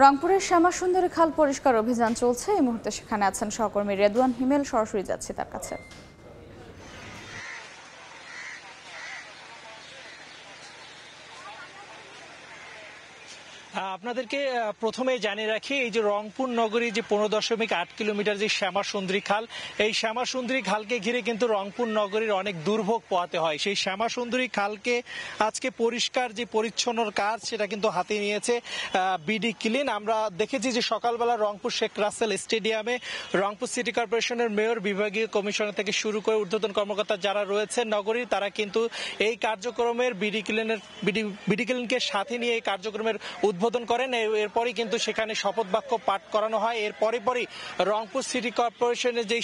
রংপুরের শ্যামাসুন্দরী খাল পরিষ্কার অভিযান চলছে। এই মুহূর্তে সেখানে আছেন সহকর্মী রেদওয়ান হিমেল। সরাসরি যাচ্ছি তার কাছে। আপনাদেরকে প্রথমে জানিয়ে রাখি, এই যে রংপুর নগরী যে 15.8 কিলোমিটার যে শ্যামাসুন্দরী খাল, এই শ্যামাসুন্দরী খালকে ঘিরে কিন্তু রংপুর নগরীর অনেক দুর্ভোগ পোহাতে হয়। সেই শ্যামাসুন্দরী খালকে আজকে পরিষ্কার যে পরিচ্ছন্নর কাজ সেটা কিন্তু হাতে নিয়েছে বিডি ক্লিন। আমরা দেখেছি যে সকালবেলা রংপুর শেখ রাসেল স্টেডিয়ামে রংপুর সিটি কর্পোরেশনের মেয়র, বিভাগীয় কমিশনার থেকে শুরু করে ঊর্ধ্বতন কর্মকর্তা যারা রয়েছেন নগরীর, তারা কিন্তু এই কার্যক্রমের বিডি ক্লিনকে সাথে নিয়ে এই কার্যক্রমের উদ্বোধন করেন। এরপরই কিন্তু সেখানে শপথ বাক্য পাঠ করানো হয়। এরপরই রংপুর সিটি কর্পোরেশনের যে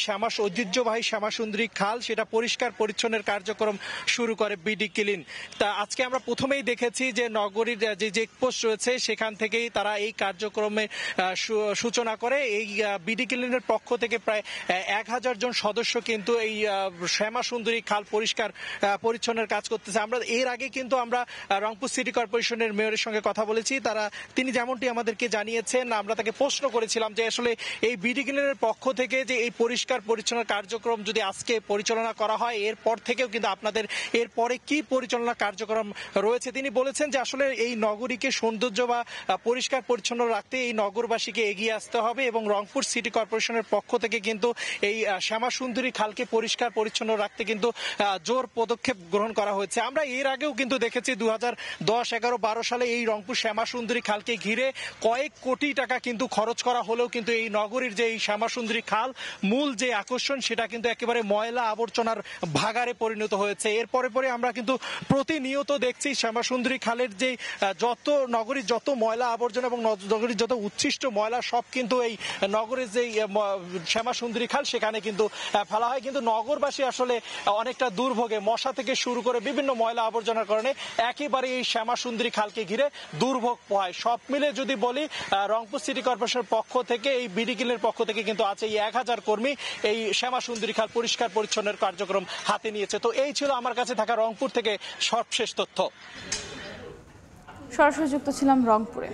ঐতিহ্যবাহী শ্যামাসুন্দরী খাল সেটা পরিষ্কার পরিচ্ছন্নের কার্যক্রম শুরু করে বিডি ক্লিন। তা আজকে আমরা প্রথমেই দেখেছি যে নগরীর যে চেকপোস্ট রয়েছে সেখান থেকেই তারা এই কার্যক্রমে সূচনা করে। এই বিডি ক্লিনের পক্ষ থেকে প্রায় 1000 জন সদস্য কিন্তু এই শ্যামাসুন্দরী খাল পরিষ্কার পরিচ্ছন্নের কাজ করতেছে। আমরা এর আগে কিন্তু আমরা রংপুর সিটি কর্পোরেশনের মেয়রের সঙ্গে কথা বলেছি। তিনি যেমনটি আমাদেরকে জানিয়েছেন, আমরা তাকে প্রশ্ন করেছিলাম যে আসলে এই বিডি ক্লিনের পক্ষ থেকে যে এই পরিষ্কার পরিচ্ছন্ন কার্যক্রম যদি আজকে পরিচালনা করা হয়, এরপর থেকেও কিন্তু আপনাদের এরপরে কি পরিচালনা কার্যক্রম রয়েছে। তিনি বলেছেন যে আসলে এই নগরীকে সৌন্দর্য বা পরিষ্কার পরিচ্ছন্ন রাখতে এই নগরবাসীকে এগিয়ে আসতে হবে এবং রংপুর সিটি কর্পোরেশনের পক্ষ থেকে কিন্তু এই শ্যামাসুন্দরী খালকে পরিষ্কার পরিচ্ছন্ন রাখতে কিন্তু জোর পদক্ষেপ গ্রহণ করা হয়েছে। আমরা এর আগেও কিন্তু দেখেছি 2010, 11, 12 সালে এই রংপুর শ্যামাসুন্দরী খালকে ঘিরে কয়েক কোটি টাকা কিন্তু খরচ করা হলেও কিন্তু এই নগরীর যে এই শ্যামাসুন্দরী খাল মূল যে আকর্ষণ সেটা কিন্তু একেবারে ময়লা আবর্জনার ভাগারে পরিণত হয়েছে। এরপরে আমরা কিন্তু প্রতিনিয়ত দেখছি শ্যামাসুন্দরী খালের যে নগরীর যত ময়লা আবর্জনা এবং নগরীর যত উচ্ছিষ্ট ময়লা সব কিন্তু এই নগরের যে শ্যামাসুন্দরী খাল সেখানে কিন্তু ফেলা হয়। কিন্তু নগরবাসী আসলে অনেকটা দুর্ভোগে, মশা থেকে শুরু করে বিভিন্ন ময়লা আবর্জনার কারণে একেবারে এই শ্যামাসুন্দরী খালকে ঘিরে দুর্ভোগ পোহায়। সব মিলে যদি বলি, রংপুর সিটি কর্পোরেশনের পক্ষ থেকে এই বিডি ক্লিনের পক্ষ থেকে কিন্তু আছে এই 1000 কর্মী এই শ্যামাসুন্দরী খাল পরিষ্কার পরিচ্ছন্নের কার্যক্রম হাতে নিয়েছে। তো এই ছিল আমার কাছে থাকা রংপুর থেকে সর্বশেষ তথ্য। সরাসরি যুক্ত ছিলাম রংপুরে।